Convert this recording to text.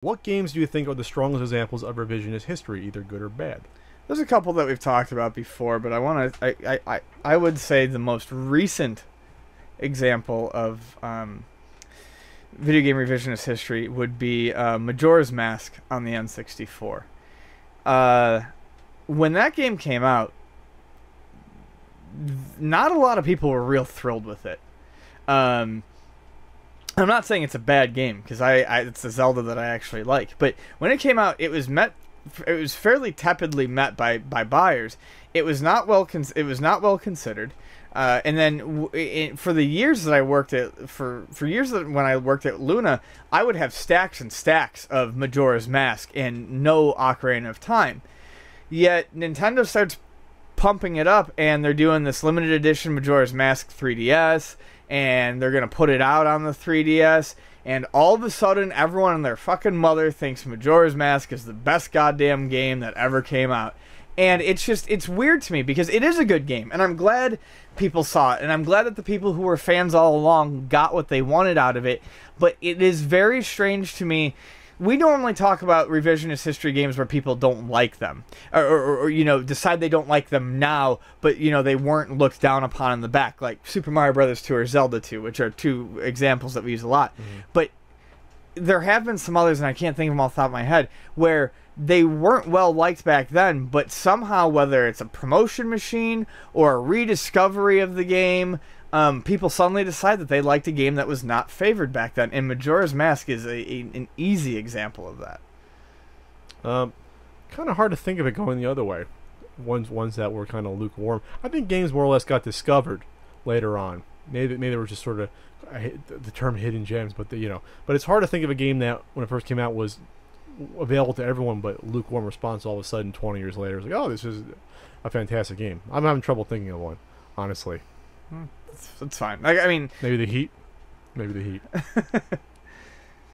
What games do you think are the strongest examples of revisionist history, either good or bad? There's a couple that we've talked about before, but I would say the most recent example of video game revisionist history would be Majora's Mask on the N64. When that game came out, not a lot of people were real thrilled with it. I'm not saying it's a bad game because it's a Zelda that I actually like, but when it came out, it was fairly tepidly met by buyers. It was not well considered. And then for the years that I worked when I worked at Luna, I would have stacks and stacks of Majora's Mask and no Ocarina of Time. Yet Nintendo starts pumping it up, and they're doing this limited edition Majora's Mask 3DS, and they're gonna put it out on the 3DS. And all of a sudden, everyone and their fucking mother thinks Majora's Mask is the best goddamn game that ever came out. And it's weird to me because it is a good game, and I'm glad people saw it, and I'm glad that the people who were fans all along got what they wanted out of it. But it is very strange to me. We normally talk about revisionist history games where people don't like them, or decide they don't like them now, but they weren't looked down upon in the back, like Super Mario Brothers 2 or Zelda 2, which are two examples that we use a lot. Mm-hmm. But there have been some others, and I can't think of them off the top of my head, where they weren't well liked back then, but somehow, whether it's a promotion machine or a rediscovery of the game, people suddenly decide that they liked a game that was not favored back then, and Majora's Mask is an easy example of that. Kind of hard to think of it going the other way. Ones that were kind of lukewarm. I think games more or less got discovered later on. Maybe they were just sort of, I hate the term hidden gems, but but it's hard to think of a game that when it first came out was available to everyone, but lukewarm response all of a sudden 20 years later. It's like, oh, this is a fantastic game. I'm having trouble thinking of one, honestly. That's fine. I mean, maybe the Heat.